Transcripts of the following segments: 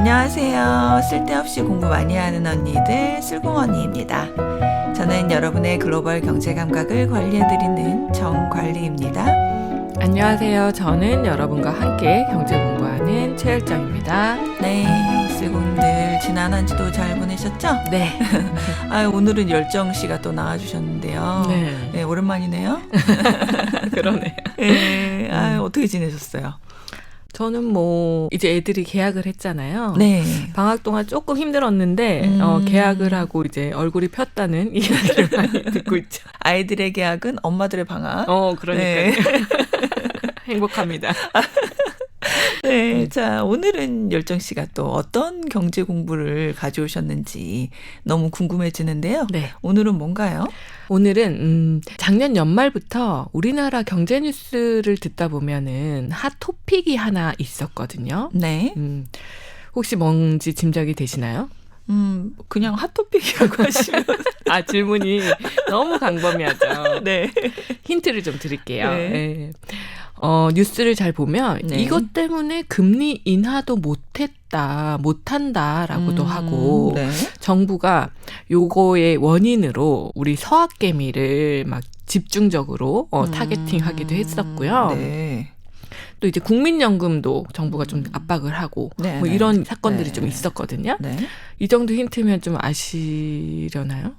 안녕하세요. 쓸데없이 공부 많이 하는 언니들 슬공언니입니다. 저는 여러분의 글로벌 경제 감각을 관리해드리는 정관리입니다. 안녕하세요. 저는 여러분과 함께 경제 공부하는 최열정입니다. 네, 슬공들 지난 한 주도 잘 보내셨죠? 네. 오늘은 열정 씨가 또 나와주셨는데요. 네, 오랜만이네요. 그러네요. 네, 어떻게 지내셨어요? 저는 이제 애들이 개학을 했잖아요. 네. 방학 동안 조금 힘들었는데 개학을 하고 이제 얼굴이 폈다는 이야기를 많이 듣고 있죠. 아이들의 개학은 엄마들의 방학. 그러니까요. 네. 행복합니다. 네, 자, 오늘은 열정 씨가 또 어떤 경제 공부를 가져오셨는지 너무 궁금해지는데요. 네. 오늘은 뭔가요? 오늘은 작년 연말부터 우리나라 경제 뉴스를 듣다 보면은 핫 토픽이 하나 있었거든요. 네. 혹시 뭔지 짐작이 되시나요? 그냥 핫토픽이라고 하시면. 질문이 너무 광범위하죠. 네. 힌트를 좀 드릴게요. 네. 네. 뉴스를 잘 보면 네. 이것 때문에 금리 인하도 못한다라고도 하고 네. 정부가 요거의 원인으로 우리 서학개미를 막 집중적으로 타겟팅하기도 했었고요. 네. 또 이제 국민연금도 정부가 좀 압박을 하고 네, 이런 사건들이 네. 좀 있었거든요. 네. 이 정도 힌트면 좀 아시려나요?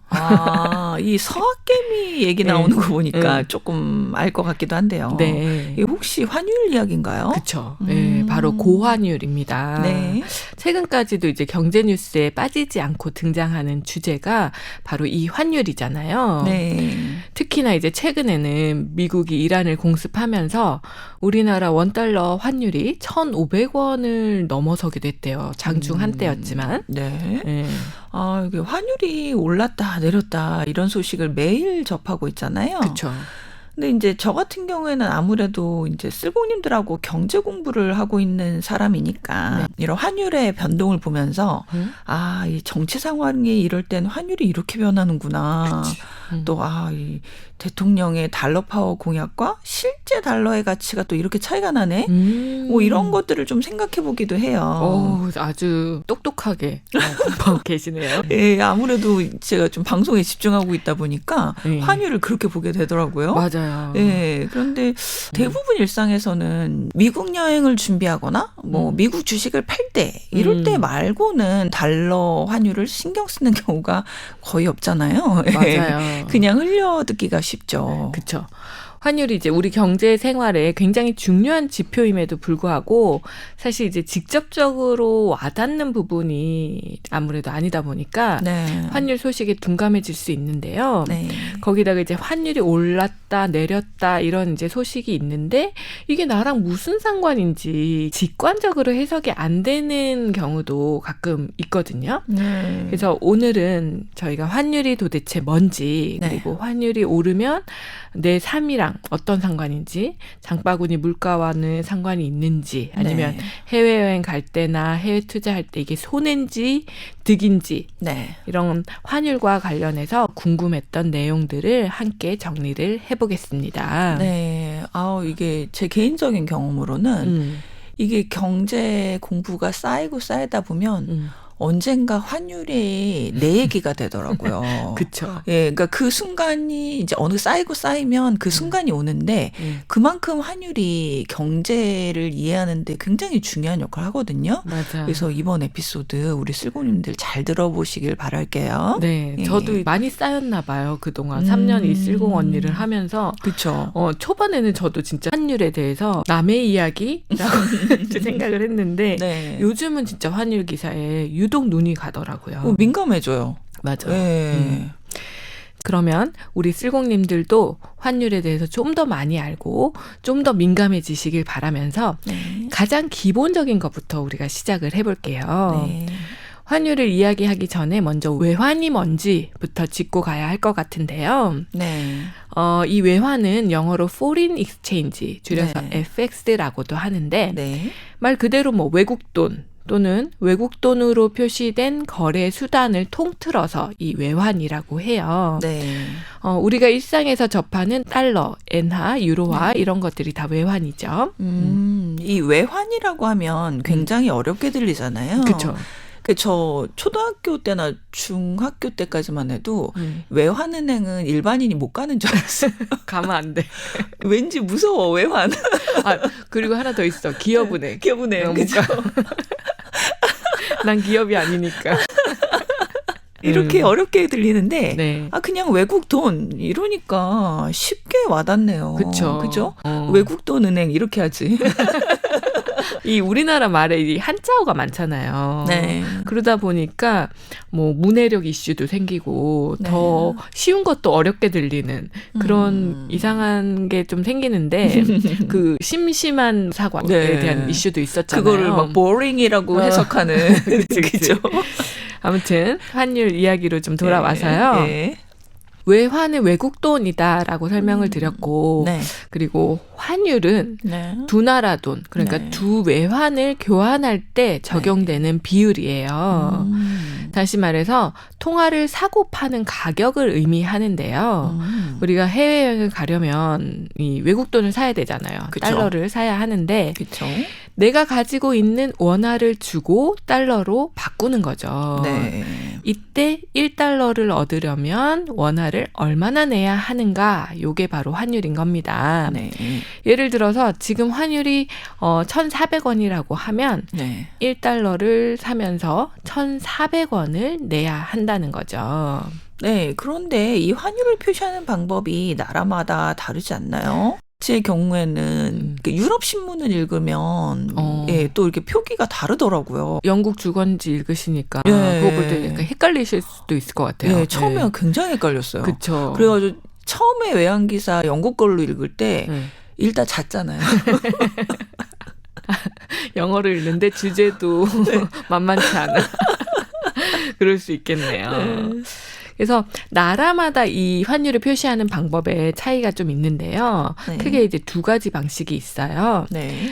이 서학개미 얘기 나오는 거 보니까 조금 알 것 같기도 한데요. 네. 이게 혹시 환율 이야기인가요? 그렇죠. 네, 바로 고환율입니다. 네. 최근까지도 이제 경제 뉴스에 빠지지 않고 등장하는 주제가 바로 이 환율이잖아요. 네. 특히나 이제 최근에는 미국이 이란을 공습하면서 우리나라 원달러 환율이 1,500원을 넘어서기도 했대요. 장중 한때였지만. 네. 네. 이게 환율이 올랐다 내렸다 이런 소식을 매일 접하고 있잖아요. 그렇죠. 근데 이제 저 같은 경우에는 아무래도 이제 쓸공님들하고 경제 공부를 하고 있는 사람이니까 네. 이런 환율의 변동을 보면서 이 정치 상황이 이럴 땐 환율이 이렇게 변하는구나. 또 이 대통령의 달러 파워 공약과 실제 달러의 가치가 또 이렇게 차이가 나네. 이런 것들을 좀 생각해 보기도 해요. 아주 똑똑하게 공부하고 계시네요. 예, 아무래도 제가 좀 방송에 집중하고 있다 보니까 네. 환율을 그렇게 보게 되더라고요. 맞아요. 예, 그런데 대부분 일상에서는 미국 여행을 준비하거나 미국 주식을 팔 때 이럴 때 말고는 달러 환율을 신경 쓰는 경우가 거의 없잖아요. 맞아요. 그냥 흘려듣기가 쉽죠. 그렇죠. 환율이 이제 우리 경제 생활에 굉장히 중요한 지표임에도 불구하고 사실 이제 직접적으로 와닿는 부분이 아무래도 아니다 보니까 네. 환율 소식에 둔감해질 수 있는데요. 네. 거기다가 이제 환율이 올랐다 내렸다 이런 이제 소식이 있는데 이게 나랑 무슨 상관인지 직관적으로 해석이 안 되는 경우도 가끔 있거든요. 그래서 오늘은 저희가 환율이 도대체 뭔지 그리고 환율이 오르면 내 삶이랑 어떤 상관인지 장바구니 물가와는 상관이 있는지 아니면 해외여행 갈 때나 해외 투자할 때 이게 손해인지 득인지 이런 환율과 관련해서 궁금했던 내용들을 함께 정리를 해보겠습니다. 네. 이게 제 개인적인 경험으로는 이게 경제 공부가 쌓이다 보면 언젠가 환율이 내 얘기가 되더라고요. 그렇죠. 예, 그러니까 그 순간이 이제 어느 쌓이면 그 순간이 오는데 그만큼 환율이 경제를 이해하는데 굉장히 중요한 역할을 하거든요. 맞아요. 그래서 이번 에피소드 우리 쓸고님들 잘 들어보시길 바랄게요. 네, 예. 저도 저도 많이 쌓였나 봐요. 그동안 3년 이 쓸공 언니를 하면서. 그렇죠. 초반에는 저도 진짜 환율에 대해서 남의 이야기라고 생각을 했는데 네. 요즘은 진짜 환율 기사에 유독 눈이 가더라고요. 민감해져요. 맞아요. 네. 그러면 우리 쓸공님들도 환율에 대해서 좀 더 많이 알고 좀 더 민감해지시길 바라면서 가장 기본적인 것부터 우리가 시작을 해볼게요. 네. 환율을 이야기하기 전에 먼저 외환이 뭔지부터 짚고 가야 할 것 같은데요. 네. 이 외환은 영어로 foreign exchange, 줄여서 FX라고도 하는데 말 그대로 외국 돈, 또는 외국 돈으로 표시된 거래 수단을 통틀어서 이 외환이라고 해요. 네. 우리가 일상에서 접하는 달러, 엔화, 유로화 이런 것들이 다 외환이죠. 이 외환이라고 하면 굉장히 어렵게 들리잖아요. 그렇죠. 저 초등학교 때나 중학교 때까지만 해도 외환은행은 일반인이 못 가는 줄 알았어요. 가면 안 돼. 왠지 무서워 외환. 그리고 하나 더 있어. 기업은행. 기업은행. 그죠? 난 기업이 아니니까. 이렇게 어렵게 들리는데 네. 그냥 외국 돈 이러니까 쉽게 와닿네요. 그렇죠. 그죠? 외국 돈 은행 이렇게 하지. 이 우리나라 말에 이 한자어가 많잖아요. 네. 그러다 보니까 뭐 문해력 이슈도 생기고 네. 더 쉬운 것도 어렵게 들리는 그런 이상한 게 좀 생기는데 그 심심한 사과에 네. 대한 이슈도 있었잖아요. 그거를 막 boring이라고 해석하는. 그죠? 아무튼 환율 이야기로 좀 돌아와서요. 네. 외환은 외국 돈이다라고 설명을 드렸고 네. 그리고 환율은 네. 두 나라 돈, 그러니까 네. 두 외환을 교환할 때 적용되는 비율이에요. 다시 말해서 통화를 사고 파는 가격을 의미하는데요. 우리가 해외여행을 가려면 이 외국 돈을 사야 되잖아요. 그쵸. 달러를 사야 하는데 그렇죠. 내가 가지고 있는 원화를 주고 달러로 바꾸는 거죠. 네. 이때 1달러를 얻으려면 원화를 얼마나 내야 하는가? 요게 바로 환율인 겁니다. 네. 예를 들어서 지금 환율이 1,400원이라고 하면 네. 1달러를 사면서 1,400원을 내야 한다는 거죠. 네. 그런데 이 환율을 표시하는 방법이 나라마다 다르지 않나요? 제 경우에는 유럽 신문을 읽으면 예, 또 이렇게 표기가 다르더라고요. 영국 주권지 읽으시니까 예. 그거 볼 때 약간 헷갈리실 수도 있을 것 같아요. 예, 처음에 굉장히 헷갈렸어요. 그렇죠. 그래가지고 처음에 외환기사 영국 걸로 읽을 때 일단 잤잖아요. 영어를 읽는데 주제도 만만치 않아. 그럴 수 있겠네요. 그래서 나라마다 이 환율을 표시하는 방법에 차이가 좀 있는데요. 네. 크게 이제 두 가지 방식이 있어요. 네.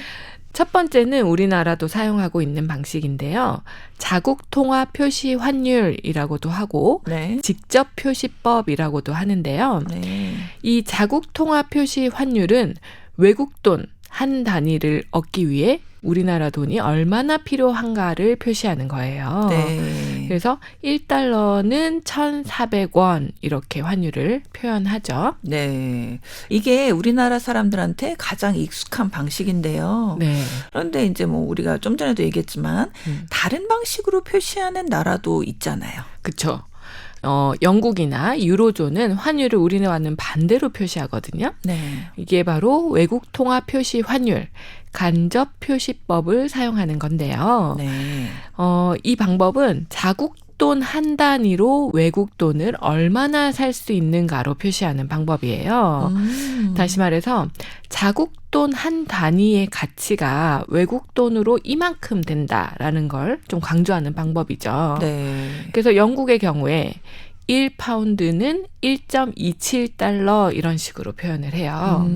첫 번째는 우리나라도 사용하고 있는 방식인데요. 자국 통화 표시 환율이라고도 하고 네. 직접 표시법이라고도 하는데요. 네. 이 자국 통화 표시 환율은 외국 돈 한 단위를 얻기 위해 우리나라 돈이 얼마나 필요한가를 표시하는 거예요. 네. 그래서 1달러는 1,400원 이렇게 환율을 표현하죠. 네. 이게 우리나라 사람들한테 가장 익숙한 방식인데요. 네. 그런데 이제 뭐 우리가 좀 전에도 얘기했지만 다른 방식으로 표시하는 나라도 있잖아요. 그렇죠. 영국이나 유로존은 환율을 우리나라와는 반대로 표시하거든요. 네. 이게 바로 외국 통화 표시 환율, 간접 표시법을 사용하는 건데요. 네. 이 방법은 자국 돈 한 단위로 외국 돈을 얼마나 살 수 있는가로 표시하는 방법이에요. 다시 말해서 자국 돈 한 단위의 가치가 외국 돈으로 이만큼 된다라는 걸 좀 강조하는 방법이죠. 네. 그래서 영국의 경우에 1파운드는 1.27달러 이런 식으로 표현을 해요.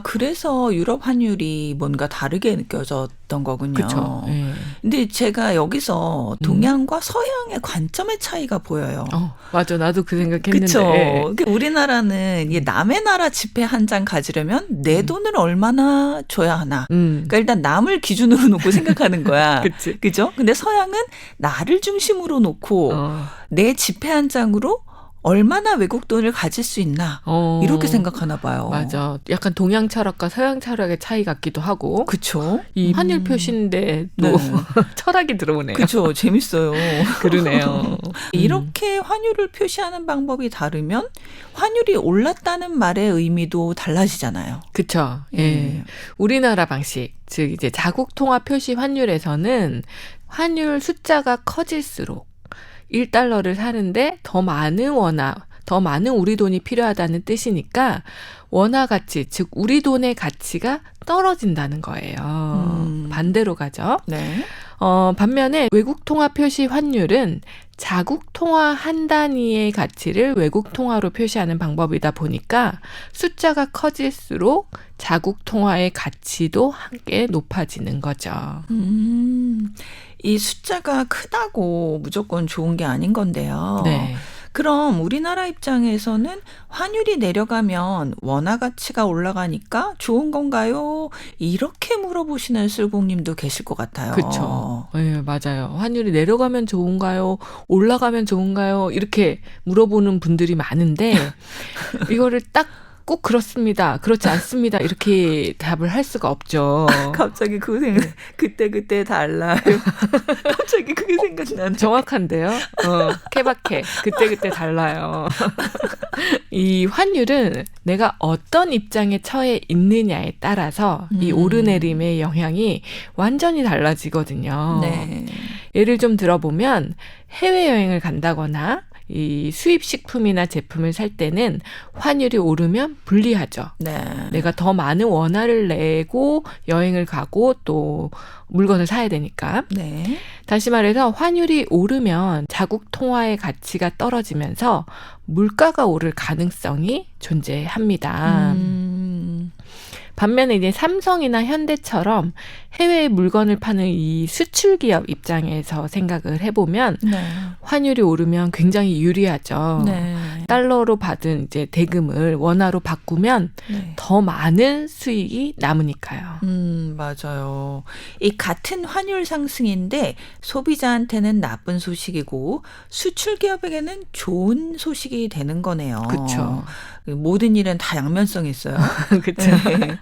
그래서 유럽 환율이 뭔가 다르게 느껴졌던 거군요. 그렇죠. 네. 근데 제가 여기서 동양과 서양의 관점의 차이가 보여요. 맞아. 나도 그 생각했는데. 그렇죠. 우리나라는 이게 남의 나라 지폐 한 장 가지려면 내 돈을 얼마나 줘야 하나. 그러니까 일단 남을 기준으로 놓고 생각하는 거야. 그치. 그죠? 근데 서양은 나를 중심으로 놓고 내 지폐 한 장으로 얼마나 외국 돈을 가질 수 있나 이렇게 생각하나 봐요. 맞아. 약간 동양 철학과 서양 철학의 차이 같기도 하고. 그렇죠. 이 환율 표시인데 또 네. 철학이 들어오네요. 그렇죠. 재밌어요. 그러네요. 이렇게 환율을 표시하는 방법이 다르면 환율이 올랐다는 말의 의미도 달라지잖아요. 그렇죠. 예. 우리나라 방식, 즉 이제 자국 통화 표시 환율에서는 환율 숫자가 커질수록 1달러를 사는데 더 많은 우리 돈이 필요하다는 뜻이니까 원화 가치, 즉 우리 돈의 가치가 떨어진다는 거예요. 반대로 가죠. 네. 반면에 외국 통화 표시 환율은 자국 통화 한 단위의 가치를 외국 통화로 표시하는 방법이다 보니까 숫자가 커질수록 자국 통화의 가치도 함께 높아지는 거죠. 이 숫자가 크다고 무조건 좋은 게 아닌 건데요. 네. 그럼 우리나라 입장에서는 환율이 내려가면 원화 가치가 올라가니까 좋은 건가요? 이렇게 물어보시는 쓸공님도 계실 것 같아요. 그렇죠. 예, 맞아요. 환율이 내려가면 좋은가요? 올라가면 좋은가요? 이렇게 물어보는 분들이 많은데 이거를 딱 꼭 그렇습니다. 그렇지 않습니다. 이렇게 답을 할 수가 없죠. 갑자기 그때 달라요. 갑자기 그게 생각나네. 정확한데요. 케바케. 그때 달라요. 이 환율은 내가 어떤 입장에 처해 있느냐에 따라서 이 오르내림의 영향이 완전히 달라지거든요. 네. 예를 좀 들어보면 해외여행을 간다거나 이 수입 식품이나 제품을 살 때는 환율이 오르면 불리하죠. 네. 내가 더 많은 원화를 내고 여행을 가고 또 물건을 사야 되니까. 네. 다시 말해서 환율이 오르면 자국 통화의 가치가 떨어지면서 물가가 오를 가능성이 존재합니다. 반면에 이제 삼성이나 현대처럼 해외에 물건을 파는 이 수출 기업 입장에서 생각을 해보면 네. 환율이 오르면 굉장히 유리하죠. 네. 달러로 받은 이제 대금을 원화로 바꾸면 네. 더 많은 수익이 남으니까요. 맞아요. 이 같은 환율 상승인데 소비자한테는 나쁜 소식이고 수출 기업에게는 좋은 소식이 되는 거네요. 그렇죠. 모든 일은 다 양면성이 있어요. 그렇죠. 네.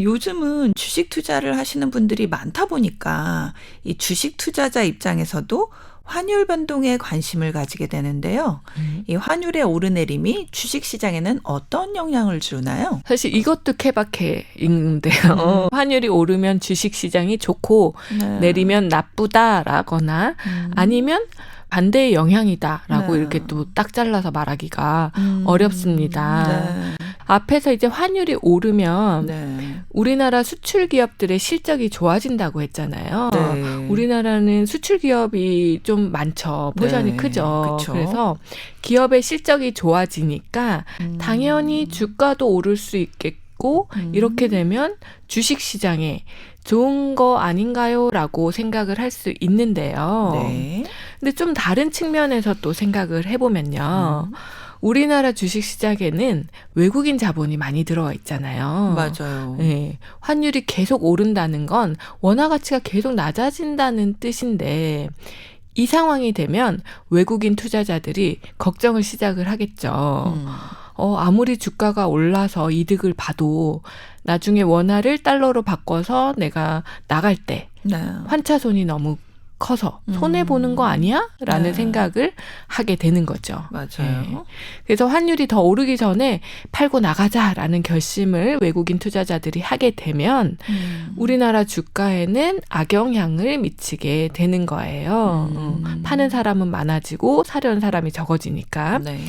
요즘은 주식 투자를 하시는 분들이 많다 보니까 이 주식 투자자 입장에서도 환율 변동에 관심을 가지게 되는데요. 이 환율의 오르내림이 주식 시장에는 어떤 영향을 주나요? 사실 이것도 케바케인데요. 환율이 오르면 주식 시장이 좋고 네. 내리면 나쁘다라거나 아니면 반대의 영향이다라고 네. 이렇게 또 딱 잘라서 말하기가 어렵습니다. 네. 앞에서 이제 환율이 오르면 네. 우리나라 수출 기업들의 실적이 좋아진다고 했잖아요. 네. 우리나라는 수출 기업이 좀 많죠. 포션이 네. 크죠. 그쵸. 그래서 기업의 실적이 좋아지니까 당연히 주가도 오를 수 있겠고 이렇게 되면 주식 시장에 좋은 거 아닌가요? 라고 생각을 할 수 있는데요. 네. 근데 좀 다른 측면에서 또 생각을 해보면요. 우리나라 주식시장에는 외국인 자본이 많이 들어와 있잖아요. 맞아요. 네, 환율이 계속 오른다는 건 원화 가치가 계속 낮아진다는 뜻인데 이 상황이 되면 외국인 투자자들이 걱정을 시작을 하겠죠. 아무리 주가가 올라서 이득을 봐도 나중에 원화를 달러로 바꿔서 내가 나갈 때 네. 환차손이 너무 커서 손해보는 거 아니야? 라는 네. 생각을 하게 되는 거죠. 맞아요. 네. 그래서 환율이 더 오르기 전에 팔고 나가자라는 결심을 외국인 투자자들이 하게 되면 우리나라 주가에는 악영향을 미치게 되는 거예요. 파는 사람은 많아지고 사려는 사람이 적어지니까. 네.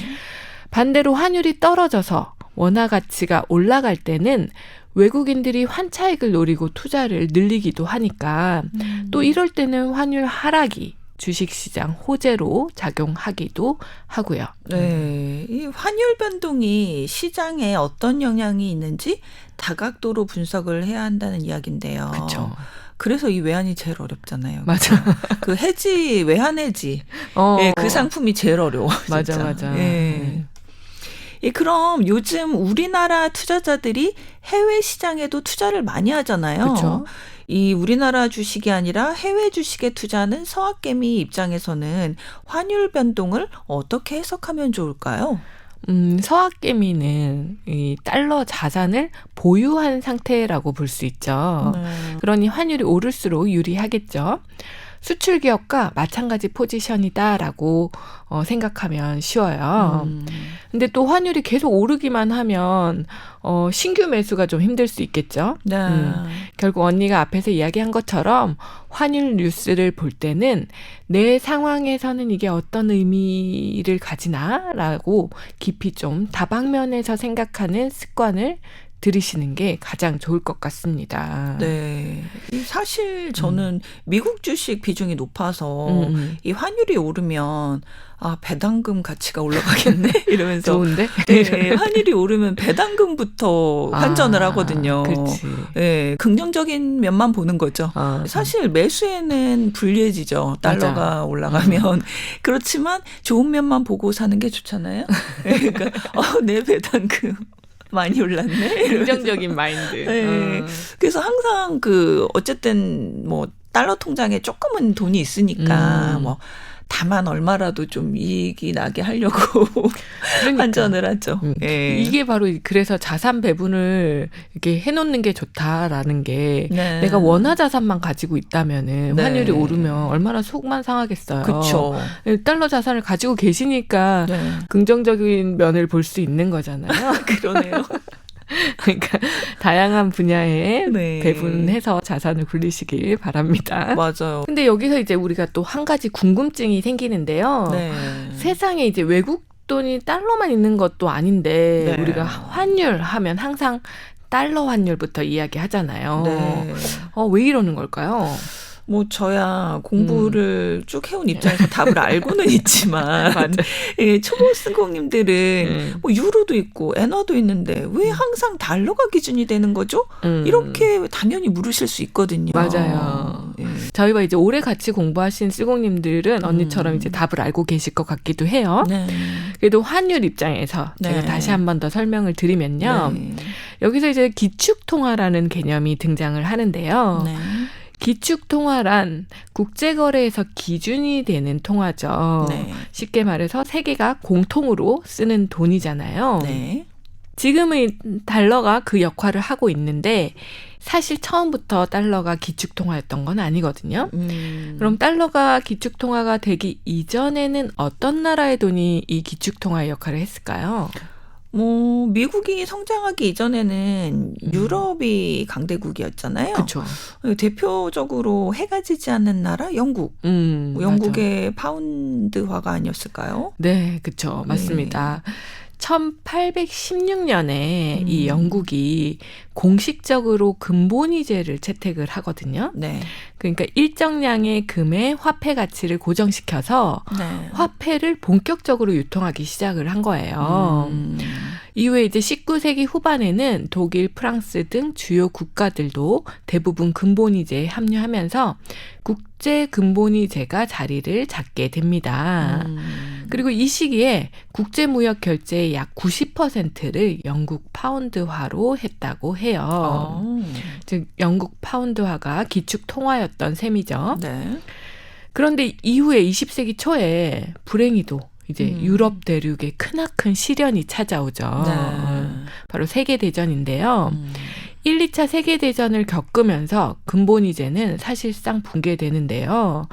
반대로 환율이 떨어져서 원화 가치가 올라갈 때는 외국인들이 환차익을 노리고 투자를 늘리기도 하니까 또 이럴 때는 환율 하락이 주식시장 호재로 작용하기도 하고요. 네. 이 환율 변동이 시장에 어떤 영향이 있는지 다각도로 분석을 해야 한다는 이야기인데요. 그렇죠. 그래서 이 외환이 제일 어렵잖아요. 맞아. 그 해지, 외환 해지. 예, 그 상품이 제일 어려워. 진짜. 맞아. 예. 예, 그럼 요즘 우리나라 투자자들이 해외 시장에도 투자를 많이 하잖아요. 그렇죠. 이 우리나라 주식이 아니라 해외 주식에 투자하는 서학개미 입장에서는 환율 변동을 어떻게 해석하면 좋을까요? 서학개미는 이 달러 자산을 보유한 상태라고 볼 수 있죠. 그러니 환율이 오를수록 유리하겠죠. 수출 기업과 마찬가지 포지션이다라고 생각하면 쉬워요. 근데 또 환율이 계속 오르기만 하면 신규 매수가 좀 힘들 수 있겠죠. 네. 결국 언니가 앞에서 이야기한 것처럼 환율 뉴스를 볼 때는 내 상황에서는 이게 어떤 의미를 가지나라고 깊이 좀 다방면에서 생각하는 습관을 들으시는 게 가장 좋을 것 같습니다. 네. 사실 저는 미국 주식 비중이 높아서 이 환율이 오르면 배당금 가치가 올라가겠네 이러면서 좋은데? 네, 환율이 오르면 배당금부터 환전을 하거든요. 그렇지. 네, 긍정적인 면만 보는 거죠. 사실 매수에는 불리해지죠. 달러가 맞아. 올라가면. 그렇지만 좋은 면만 보고 사는 게 좋잖아요. 그러니까 내 배당금 많이 올랐네. 긍정적인 마인드. 네. 그래서 항상 어쨌든 뭐 달러 통장에 조금은 돈이 있으니까 뭐 다만 얼마라도 좀 이익이 나게 하려고 그러니까. 환전을 하죠. 예. 이게 바로 그래서 자산 배분을 이렇게 해놓는 게 좋다라는 게 네. 내가 원화 자산만 가지고 있다면은 네. 환율이 오르면 얼마나 속만 상하겠어요. 그렇죠. 달러 자산을 가지고 계시니까 네. 긍정적인 면을 볼 수 있는 거잖아요. 그러네요. 그러니까 다양한 분야에 네. 배분해서 자산을 굴리시길 바랍니다. 맞아요. 근데 여기서 이제 우리가 또 한 가지 궁금증이 생기는데요. 네. 세상에 이제 외국 돈이 달러만 있는 것도 아닌데 네. 우리가 환율 하면 항상 달러 환율부터 이야기하잖아요. 네. 왜 이러는 걸까요? 뭐 저야 공부를 쭉 해온 입장에서 답을 알고는 있지만 예, 초보 스공님들은 뭐 유로도 있고 엔화도 있는데 왜 항상 달러가 기준이 되는 거죠? 이렇게 당연히 물으실 수 있거든요. 맞아요. 예. 저희와 이제 오래 같이 공부하신 스공님들은 언니처럼 이제 답을 알고 계실 것 같기도 해요. 네. 그래도 환율 입장에서 제가 네. 다시 한 번 더 설명을 드리면요. 네. 여기서 이제 기축통화라는 개념이 등장을 하는데요. 네. 기축통화란 국제거래에서 기준이 되는 통화죠. 네. 쉽게 말해서 세계가 공통으로 쓰는 돈이잖아요. 네. 지금의 달러가 그 역할을 하고 있는데 사실 처음부터 달러가 기축통화였던 건 아니거든요. 그럼 달러가 기축통화가 되기 이전에는 어떤 나라의 돈이 이 기축통화의 역할을 했을까요? 뭐 미국이 성장하기 이전에는 유럽이 강대국이었잖아요. 그렇죠. 대표적으로 해가 지지 않는 나라 영국. 영국의 맞아. 파운드화가 아니었을까요? 네, 그렇죠. 맞습니다. 1816년에 이 영국이 공식적으로 금본위제를 채택을 하거든요. 네. 그러니까 일정량의 금의 화폐 가치를 고정시켜서 네. 화폐를 본격적으로 유통하기 시작을 한 거예요. 이후에 이제 19세기 후반에는 독일, 프랑스 등 주요 국가들도 대부분 금본위제에 합류하면서 국제 금본위제가 자리를 잡게 됩니다. 그리고 이 시기에 국제 무역 결제의 약 90%를 영국 파운드화로 했다고 해요. 즉 영국 파운드화가 기축 통화였던 셈이죠. 네. 그런데 이후에 20세기 초에 불행히도 이제 유럽 대륙에 크나큰 시련이 찾아오죠. 네. 바로 세계대전인데요. 1, 2차 세계대전을 겪으면서 금본위제는 사실상 붕괴되는데요.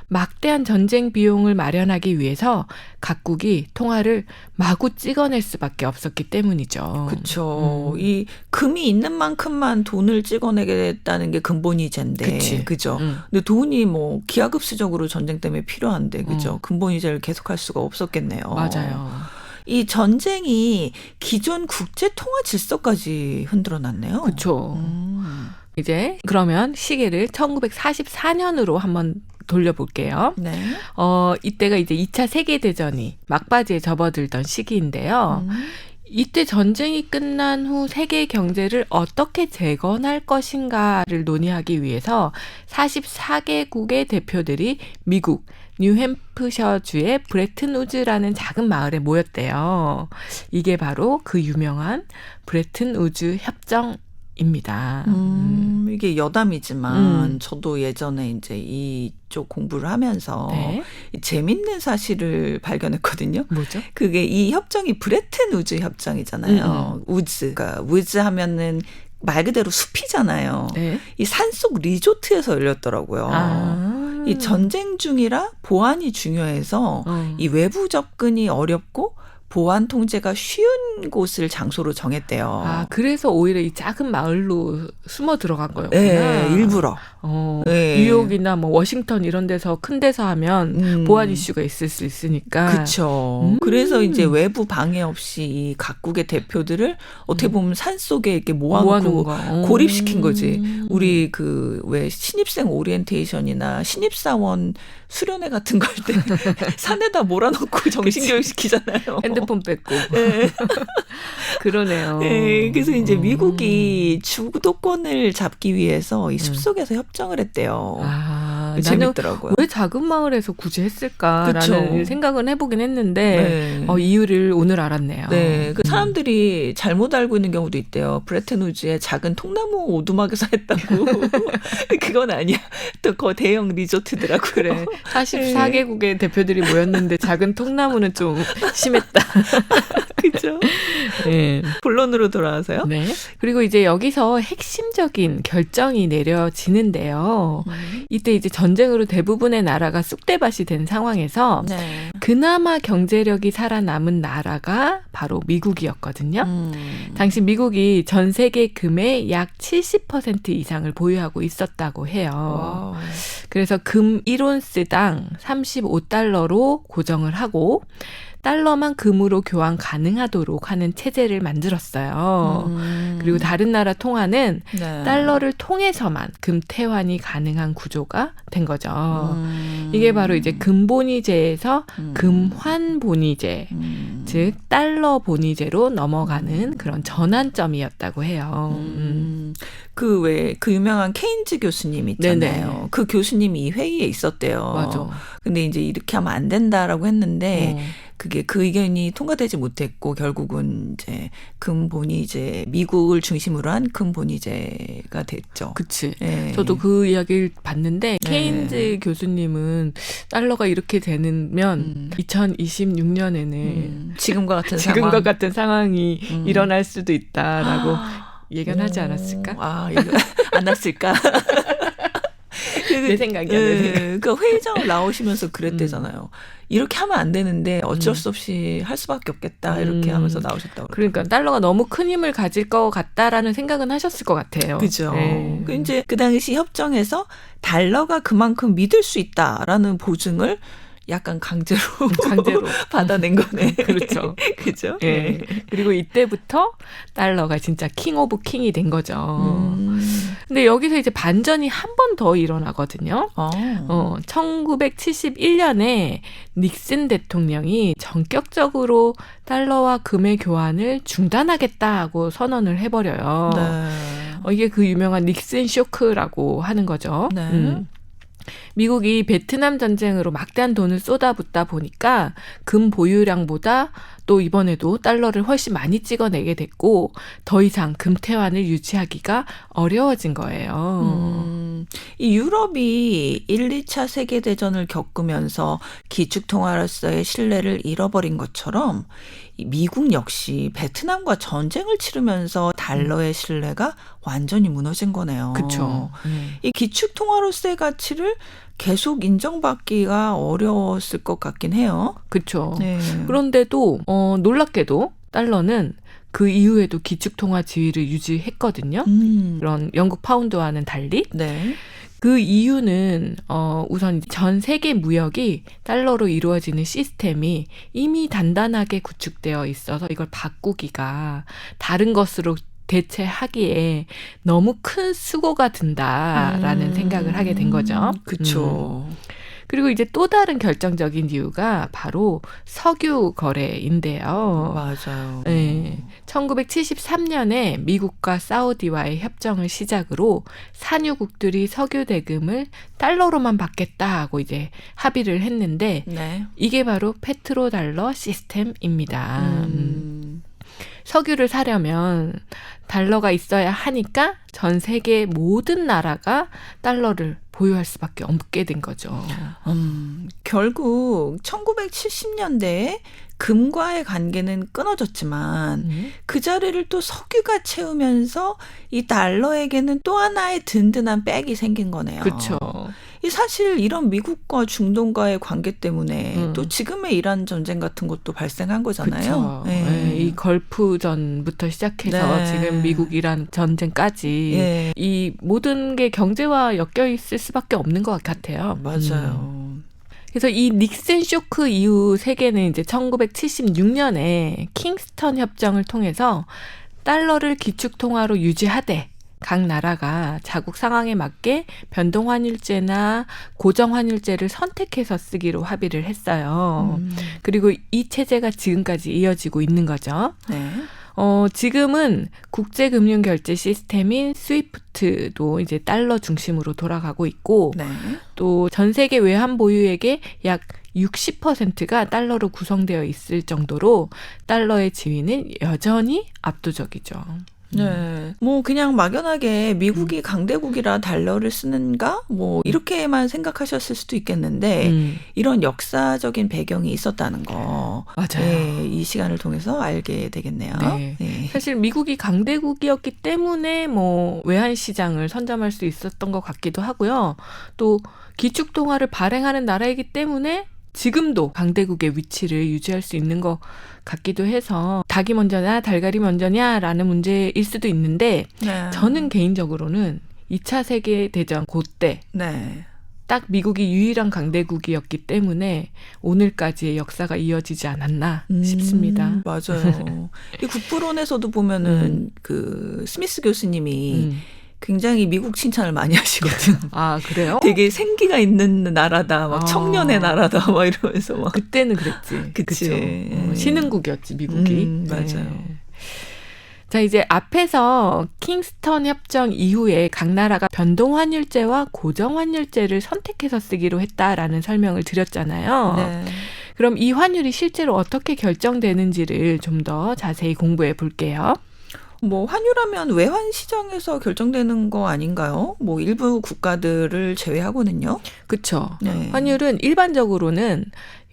막대한 전쟁 비용을 마련하기 위해서 각국이 통화를 마구 찍어낼 수밖에 없었기 때문이죠. 그렇죠. 이 금이 있는 만큼만 돈을 찍어내겠다는 게 금본위제인데, 그치. 그죠? 근데 돈이 뭐 기하급수적으로 전쟁 때문에 필요한데, 그죠? 금본위제를 계속할 수가 없었겠네요. 맞아요. 이 전쟁이 기존 국제 통화 질서까지 흔들어놨네요. 그렇죠. 이제 그러면 시계를 1944년으로 한번 돌려볼게요. 네. 이때가 이제 2차 세계대전이 막바지에 접어들던 시기인데요. 이때 전쟁이 끝난 후 세계 경제를 어떻게 재건할 것인가를 논의하기 위해서 44개국의 대표들이 미국 뉴햄프셔주의 브레튼우즈라는 작은 마을에 모였대요. 이게 바로 그 유명한 브레튼우즈 협정입니다. 이게 여담이지만 저도 예전에 이제 이쪽 공부를 하면서 네. 재밌는 사실을 발견했거든요. 뭐죠? 그게 이 협정이 브레튼우즈 협정이잖아요. 우즈. 그러니까 우즈 하면은 말 그대로 숲이잖아요. 네. 이 산속 리조트에서 열렸더라고요. 이 전쟁 중이라 보안이 중요해서 이 외부 접근이 어렵고 보안 통제가 쉬운 곳을 장소로 정했대요. 아, 그래서 오히려 이 작은 마을로 숨어 들어간 거였구나. 네, 일부러. 네. 뉴욕이나 뭐 워싱턴 이런 데서 큰 데서 하면 보안 이슈가 있을 수 있으니까. 그렇죠. 그래서 이제 외부 방해 없이 이 각국의 대표들을 어떻게 보면 산 속에 이렇게 모아놓고 고립시킨 거지. 우리 그 왜 신입생 오리엔테이션이나 신입사원 수련회 같은 거 할 때 산에다 몰아넣고 정신교육 시키잖아요. 핸드폰 뺏고. 네. 그러네요. 네, 그래서 이제 미국이 주도권을 잡기 위해서 이 숲속에서 협정을 했대요. 아, 재밌더라고요. 왜 작은 마을에서 굳이 했을까라는 그쵸. 생각은 해보긴 했는데 이유를 오늘 알았네요. 네, 그 사람들이 잘못 알고 있는 경우도 있대요. 브레튼우즈의 작은 통나무 오두막에서 했다고. 그건 아니야. 또 그 대형 리조트더라고요. 그래. 44개국의 대표들이 모였는데 작은 통나무는 좀 심했다. 그렇죠. 네. 본론으로 돌아와서요. 네. 그리고 이제 여기서 핵심적인 결정이 내려지는데요. 이때 이제 전쟁으로 대부분의 나라가 쑥대밭이 된 상황에서 그나마 경제력이 살아남은 나라가 바로 미국이었거든요. 당시 미국이 전 세계 금의 약 70% 이상을 보유하고 있었다고 해요. 와우. 그래서 금 1온스당 35달러로 고정을 하고 달러만 금으로 교환 가능하도록 하는 체제를 만들었어요. 그리고 다른 나라 통화는 달러를 통해서만 금태환이 가능한 구조가 된 거죠. 이게 바로 이제 금본위제에서 금환본위제, 즉 달러 본위제로 넘어가는 그런 전환점이었다고 해요. 그 유명한 케인즈 교수님 있잖아요. 네네. 그 교수님이 이 회의에 있었대요. 맞아. 근데 이제 이렇게 하면 안 된다라고 했는데 그게 그 의견이 통과되지 못했고 결국은 이제 금본위제 미국을 중심으로 한 금본위제가 됐죠. 그치. 네. 저도 그 이야기를 봤는데 케인즈 교수님은 달러가 이렇게 되면 2026년에는 지금과 같은 상황이 일어날 수도 있다라고 예견하지 않았을까? 안 났을까? 내 생각이야. 그 회의장을 나오시면서 그랬대잖아요. 이렇게 하면 안 되는데 어쩔 수 없이 할 수밖에 없겠다. 이렇게 하면서 나오셨다고. 그러니까 달러가 너무 큰 힘을 가질 것 같다라는 생각은 하셨을 것 같아요. 그죠. 이제 그 당시 협정에서 달러가 그만큼 믿을 수 있다라는 보증을 약간 강제로 받아낸 거네. 그렇죠. 그죠? 네. 그리고 이때부터 달러가 진짜 킹 오브 킹이 된 거죠. 근데 여기서 이제 반전이 한 번 더 일어나거든요. 1971년에 닉슨 대통령이 전격적으로 달러와 금의 교환을 중단하겠다고 선언을 해버려요. 이게 그 유명한 닉슨 쇼크라고 하는 거죠. 미국이 베트남 전쟁으로 막대한 돈을 쏟아붓다 보니까 금 보유량보다 또 이번에도 달러를 훨씬 많이 찍어내게 됐고 더 이상 금태환을 유지하기가 어려워진 거예요. 이 유럽이 1, 2차 세계대전을 겪으면서 기축통화로서의 신뢰를 잃어버린 것처럼 미국 역시 베트남과 전쟁을 치르면서 달러의 신뢰가 완전히 무너진 거네요. 그렇죠. 이 기축통화로서의 가치를 계속 인정받기가 어려웠을 것 같긴 해요. 그렇죠. 그런데도 놀랍게도 달러는 그 이후에도 기축통화 지위를 유지했거든요. 그런 영국 파운드와는 달리. 그 이유는 우선 전 세계 무역이 달러로 이루어지는 시스템이 이미 단단하게 구축되어 있어서 이걸 바꾸기가 다른 것으로 대체하기에 너무 큰 수고가 든다라는 생각을 하게 된 거죠. 그렇죠. 그리고 이제 또 다른 결정적인 이유가 바로 석유 거래인데요. 맞아요. 1973년에 미국과 사우디와의 협정을 시작으로 산유국들이 석유 대금을 달러로만 받겠다고 이제 합의를 했는데 이게 바로 페트로달러 시스템입니다. 석유를 사려면 달러가 있어야 하니까 전 세계 모든 나라가 달러를 보유할 수밖에 없게 된 거죠. 결국 1970년대에 금과의 관계는 끊어졌지만 그 자리를 또 석유가 채우면서 이 달러에게는 또 하나의 든든한 백이 생긴 거네요. 그렇죠. 이 사실 이런 미국과 중동과의 관계 때문에 또 지금의 이란 전쟁 같은 것도 발생한 거잖아요. 그렇죠. 네, 이 걸프전부터 시작해서 네. 지금 미국 이란 전쟁까지 예. 이 모든 게 경제와 엮여 있을 수밖에 없는 것 같아요. 맞아요. 그래서 이 닉슨 쇼크 이후 세계는 이제 1976년에 킹스턴 협정을 통해서 달러를 기축통화로 유지하되 각 나라가 자국 상황에 맞게 변동환율제나 고정환율제를 선택해서 쓰기로 합의를 했어요. 그리고 이 체제가 지금까지 이어지고 있는 거죠. 네. 지금은 국제금융결제 시스템인 스위프트도 이제 달러 중심으로 돌아가고 있고 네. 또 전 세계 외환 보유액의 약 60%가 달러로 구성되어 있을 정도로 달러의 지위는 여전히 압도적이죠. 네. 뭐 그냥 막연하게 미국이 강대국이라 달러를 쓰는가? 뭐 이렇게만 생각하셨을 수도 있겠는데 이런 역사적인 배경이 있었다는 거. 맞아요. 네, 이 시간을 통해서 알게 되겠네요. 네. 네. 사실 미국이 강대국이었기 때문에 뭐 외환 시장을 선점할 수 있었던 것 같기도 하고요. 또 기축통화를 발행하는 나라이기 때문에 지금도 강대국의 위치를 유지할 수 있는 것 같기도 해서 닭이 먼저냐 달걀이 먼저냐라는 문제일 수도 있는데 네. 저는 개인적으로는 2차 세계대전 그때 네. 딱 미국이 유일한 강대국이었기 때문에 오늘까지의 역사가 이어지지 않았나 싶습니다. 맞아요. 이 국부론에서도 보면은 그 스미스 교수님이 굉장히 미국 칭찬을 많이 하시거든. 아, 그래요? 되게 생기가 있는 나라다, 막 아. 청년의 나라다, 막 이러면서 막. 그때는 그랬지. 그치. 그쵸. 신흥국이었지, 미국이. 맞아요. 네. 자, 이제 앞에서 킹스턴 협정 이후에 각 나라가 변동환율제와 고정환율제를 선택해서 쓰기로 했다라는 설명을 드렸잖아요. 네. 그럼 이 환율이 실제로 어떻게 결정되는지를 좀 더 자세히 공부해 볼게요. 뭐 환율하면 외환 시장에서 결정되는 거 아닌가요? 뭐 일부 국가들을 제외하고는요. 그렇죠. 네. 환율은 일반적으로는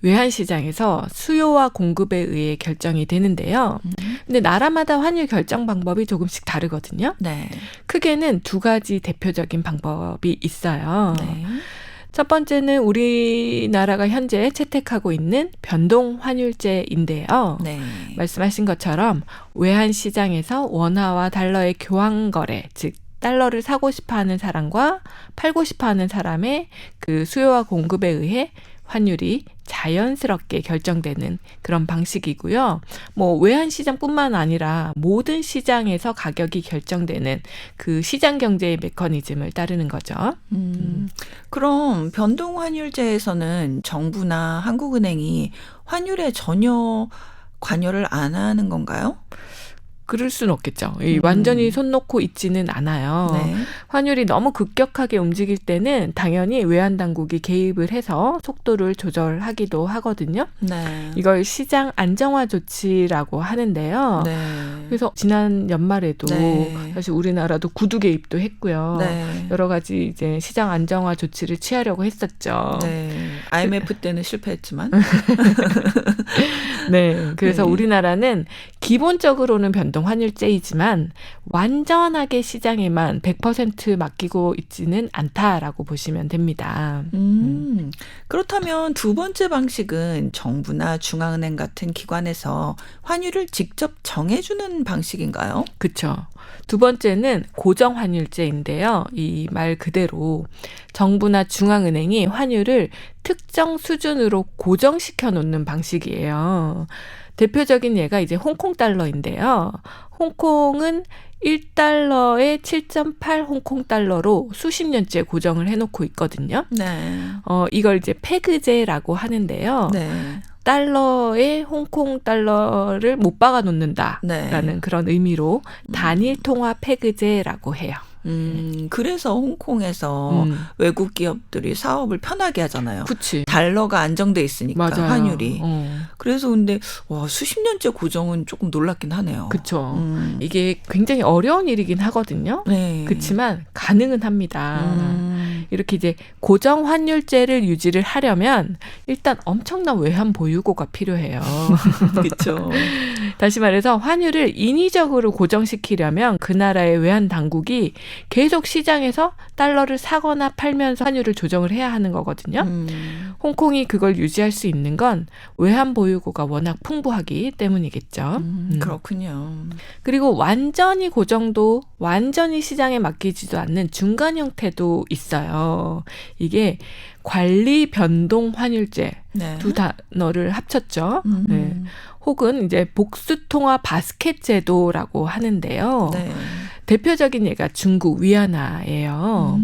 외환 시장에서 수요와 공급에 의해 결정이 되는데요. 근데 나라마다 환율 결정 방법이 조금씩 다르거든요. 네. 크게는 두 가지 대표적인 방법이 있어요. 네. 첫 번째는 우리나라가 현재 채택하고 있는 변동 환율제인데요. 네. 말씀하신 것처럼 외환 시장에서 원화와 달러의 교환 거래, 즉 달러를 사고 싶어 하는 사람과 팔고 싶어 하는 사람의 그 수요와 공급에 의해 환율이 자연스럽게 결정되는 그런 방식이고요. 뭐 외환 시장뿐만 아니라 모든 시장에서 가격이 결정되는 그 시장 경제의 메커니즘을 따르는 거죠. 그럼 변동환율제에서는 정부나 한국은행이 환율에 전혀 관여를 안 하는 건가요? 그럴 수는 없겠죠. 완전히 손 놓고 있지는 않아요. 네. 환율이 너무 급격하게 움직일 때는 당연히 외환 당국이 개입을 해서 속도를 조절하기도 하거든요. 네. 이걸 시장 안정화 조치라고 하는데요. 네. 그래서 지난 연말에도 네. 사실 우리나라도 구두 개입도 했고요. 네. 여러 가지 이제 시장 안정화 조치를 취하려고 했었죠. 네. IMF 때는 실패했지만. 네. 그래서 네. 우리나라는 기본적으로는 변동 환율제이지만 완전하게 시장에만 100% 맡기고 있지는 않다라고 보시면 됩니다. 그렇다면 두 번째 방식은 정부나 중앙은행 같은 기관에서 환율을 직접 정해주는 방식인가요? 그렇죠. 두 번째는 고정환율제인데요. 이 말 그대로 정부나 중앙은행이 환율을 특정 수준으로 고정시켜 놓는 방식이에요. 대표적인 예가 이제 홍콩 달러인데요. 홍콩은 1달러에 7.8 홍콩 달러로 수십 년째 고정을 해놓고 있거든요. 네. 이걸 이제 페그제라고 하는데요. 네. 달러에 홍콩 달러를 못 박아 놓는다라는 네. 그런 의미로 단일 통화 페그제라고 해요. 그래서 홍콩에서 외국 기업들이 사업을 편하게 하잖아요. 그치. 달러가 안정돼 있으니까 맞아요. 환율이. 그래서 근데 와 수십 년째 고정은 조금 놀랍긴 하네요. 그렇죠. 이게 굉장히 어려운 일이긴 하거든요. 네. 그렇지만 가능은 합니다. 이렇게 이제 고정 환율제를 유지를 하려면 일단 엄청난 외환 보유고가 필요해요. 그렇죠. 다시 말해서 환율을 인위적으로 고정시키려면 그 나라의 외환 당국이 계속 시장에서 달러를 사거나 팔면서 환율을 조정을 해야 하는 거거든요. 홍콩이 그걸 유지할 수 있는 건 외환 보유고가 워낙 풍부하기 때문이겠죠. 그렇군요. 그리고 완전히 고정도 완전히 시장에 맡기지도 않는 중간 형태도 있어요. 이게 관리 변동 환율제 네. 두 단어를 합쳤죠. 네. 혹은 이제 복수통화 바스켓 제도라고 하는데요. 네. 대표적인 예가 중국 위안화예요.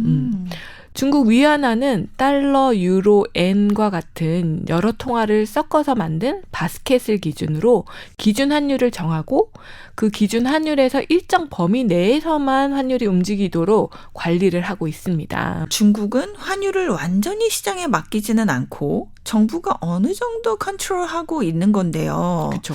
중국 위안화는 달러, 유로, 엔과 같은 여러 통화를 섞어서 만든 바스켓을 기준으로 기준 환율을 정하고 그 기준 환율에서 일정 범위 내에서만 환율이 움직이도록 관리를 하고 있습니다. 중국은 환율을 완전히 시장에 맡기지는 않고 정부가 어느 정도 컨트롤하고 있는 건데요. 그렇죠.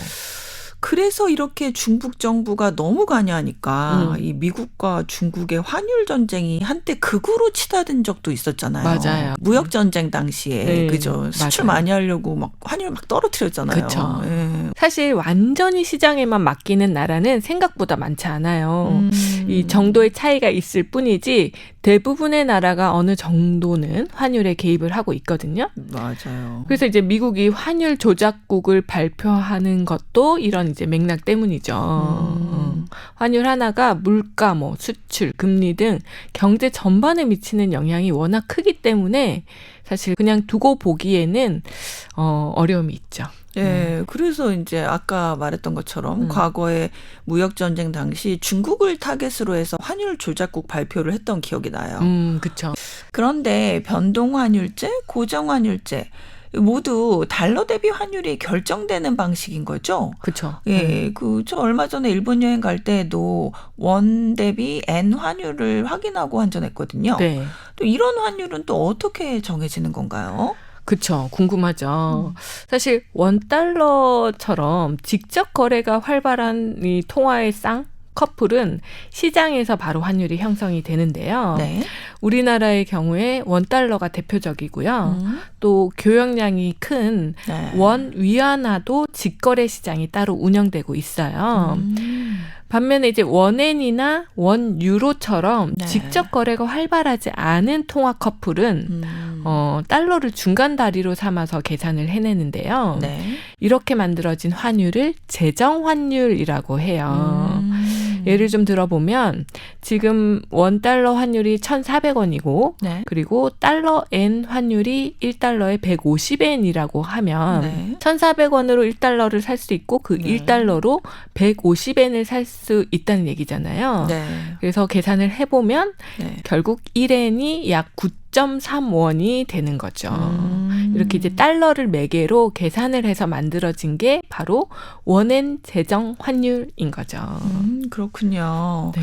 그래서 이렇게 중국 정부가 너무 관여하니까 이 미국과 중국의 환율 전쟁이 한때 극으로 치닫은 적도 있었잖아요. 맞아요. 무역 전쟁 당시에 네, 그죠. 수출 맞아요. 많이 하려고 막 환율 막 떨어뜨렸잖아요. 그렇죠. 예. 사실 완전히 시장에만 맡기는 나라는 생각보다 많지 않아요. 이 정도의 차이가 있을 뿐이지 대부분의 나라가 어느 정도는 환율에 개입을 하고 있거든요. 맞아요. 그래서 이제 미국이 환율 조작국을 발표하는 것도 이런 이제 맥락 때문이죠. 환율 하나가 물가, 뭐 수출, 금리 등 경제 전반에 미치는 영향이 워낙 크기 때문에 사실 그냥 두고 보기에는 어려움이 있죠. 예, 그래서 이제 아까 말했던 것처럼 과거에 무역 전쟁 당시 중국을 타겟으로 해서 환율 조작국 발표를 했던 기억이 나요. 그렇죠. 그런데 변동 환율제, 고정 환율제 모두 달러 대비 환율이 결정되는 방식인 거죠. 그렇죠. 예, 저 얼마 전에 일본 여행 갈 때도 원 대비 엔 환율을 확인하고 환전했거든요. 네. 또 이런 환율은 또 어떻게 정해지는 건가요? 그렇죠. 궁금하죠. 사실 원달러처럼 직접 거래가 활발한 이 통화의 커플은 시장에서 바로 환율이 형성이 되는데요. 네. 우리나라의 경우에 원달러가 대표적이고요. 또 교역량이 큰 원 위안화도 직거래 시장이 따로 운영되고 있어요. 반면에 이제 원엔이나 원 유로처럼 네. 직접 거래가 활발하지 않은 통화 커플은 달러를 중간 다리로 삼아서 계산을 해내는데요. 네. 이렇게 만들어진 환율을 재정 환율이라고 해요. 예를 좀 들어보면 지금 원달러 환율이 1,400원이고 네. 그리고 달러 엔 환율이 1달러에 150엔이라고 하면 네. 1,400원으로 1달러를 살 수 있고 그 네. 1달러로 150엔을 살 수 있다는 얘기잖아요. 네. 그래서 계산을 해보면 네. 결국 1엔이 약 9.3원이 되는 거죠. 이렇게 이제 달러를 매개로 계산을 해서 만들어진 게 바로 원엔 재정 환율인 거죠. 그렇군요. 네.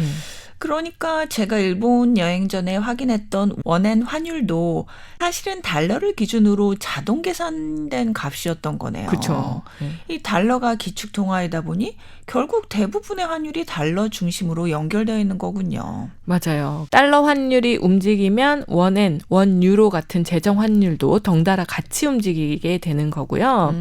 그러니까 제가 일본 여행 전에 확인했던 원엔 환율도 사실은 달러를 기준으로 자동 계산된 값이었던 거네요. 그렇죠. 이 달러가 기축 통화이다 보니 결국 대부분의 환율이 달러 중심으로 연결되어 있는 거군요. 맞아요. 달러 환율이 움직이면 원엔, 원 유로 같은 재정 환율도 덩달아 같이 움직이게 되는 거고요.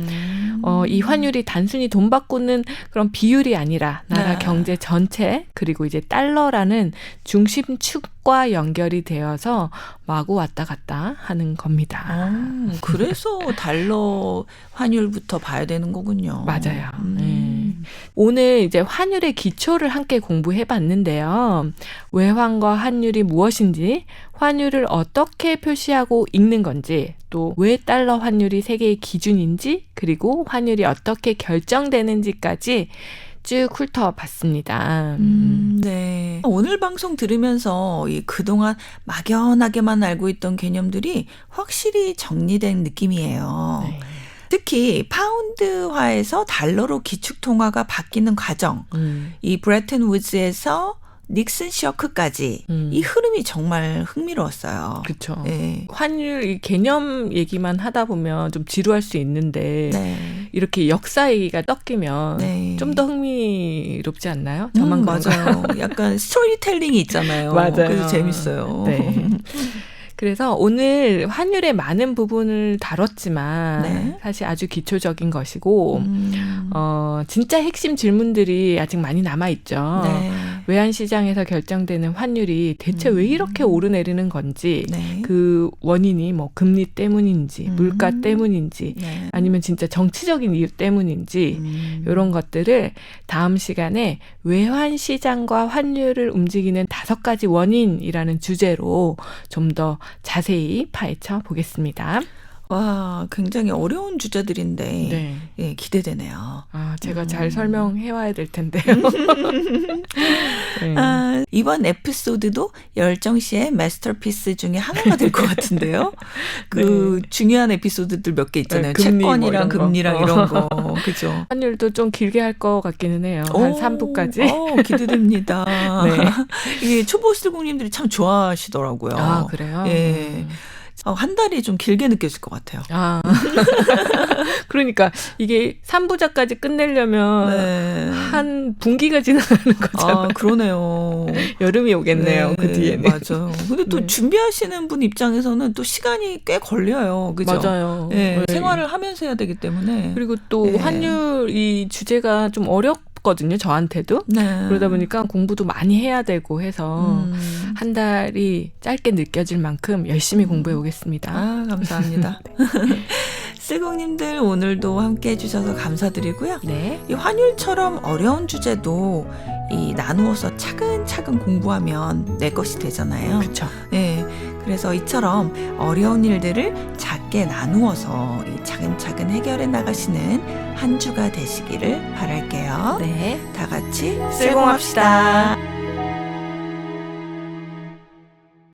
이 환율이 단순히 돈 바꾸는 그런 비율이 아니라 나라 네. 경제 전체 그리고 이제 달러라는 중심축과 연결이 되어서 마구 왔다 갔다 하는 겁니다. 그래서 달러 환율부터 봐야 되는 거군요. 맞아요. 오늘 이제 환율의 기초를 함께 공부해 봤는데요. 외환과 환율이 무엇인지, 환율을 어떻게 표시하고 읽는 건지, 또 왜 달러 환율이 세계의 기준인지, 그리고 환율이 어떻게 결정되는지까지 쭉 훑어봤습니다. 네. 오늘 방송 들으면서 그동안 막연하게만 알고 있던 개념들이 확실히 정리된 느낌이에요. 네. 특히 파운드화에서 달러로 기축통화가 바뀌는 과정, 이 브레튼 우즈에서 닉슨 쇼크까지 이 흐름이 정말 흥미로웠어요. 그렇죠. 네. 환율 이 개념 얘기만 하다 보면 좀 지루할 수 있는데 네. 이렇게 역사 얘기가 섞이면 네. 좀 더 흥미롭지 않나요? 저만 그런가요? 맞아요. 약간 스토리텔링이 있잖아요. 맞아요. 그래서 재밌어요. 네. 그래서 오늘 환율의 많은 부분을 다뤘지만 네. 사실 아주 기초적인 것이고 진짜 핵심 질문들이 아직 많이 남아있죠. 네. 외환시장에서 결정되는 환율이 대체 왜 이렇게 오르내리는 건지 네. 그 원인이 뭐 금리 때문인지 물가 때문인지 네. 아니면 진짜 정치적인 이유 때문인지 이런 것들을 다음 시간에 외환시장과 환율을 움직이는 5가지 원인이라는 주제로 좀 더 자세히 파헤쳐 보겠습니다. 와, 굉장히 어려운 주제들인데 네. 예, 기대되네요. 아, 제가 잘 설명해 와야 될 텐데요. 네. 아, 이번 에피소드도 열정 씨의 마스터피스 중에 하나가 될 것 같은데요. 그 중요한 에피소드들 몇 개 있잖아요. 네, 금리 채권이랑 뭐 이런 금리랑 거. 이런 거. 그죠? 환율도 좀 길게 할 것 같기는 해요. 한 3부까지. 기대됩니다. 네. 이게 초보 실공님들이 참 좋아하시더라고요. 아, 그래요? 예. 한 달이 좀 길게 느껴질 것 같아요. 아. 그러니까 이게 3부작까지 끝내려면 네. 한 분기가 지나가는 거잖아요. 아, 그러네요. 여름이 오겠네요. 네, 그 뒤에는. 맞아요. 근데 또 네. 준비하시는 분 입장에서는 또 시간이 꽤 걸려요. 그죠? 맞아요. 네, 네. 생활을 하면서 해야 되기 때문에. 그리고 또 네. 환율 이 주제가 좀 어렵거든요. 저한테도. 네. 그러다 보니까 공부도 많이 해야 되고 해서 음. 한 달이 짧게 느껴질 만큼 열심히 공부해 오겠습니다. 아, 감사합니다. 쓸공님들 오늘도 함께 해주셔서 감사드리고요. 네. 이 환율처럼 어려운 주제도 이 나누어서 차근차근 공부하면 내 것이 되잖아요. 그렇죠. 네, 그래서 이처럼 어려운 일들을 작게 나누어서 이 차근차근 해결해 나가시는 한 주가 되시기를 바랄게요. 네. 다 같이 쓸공합시다.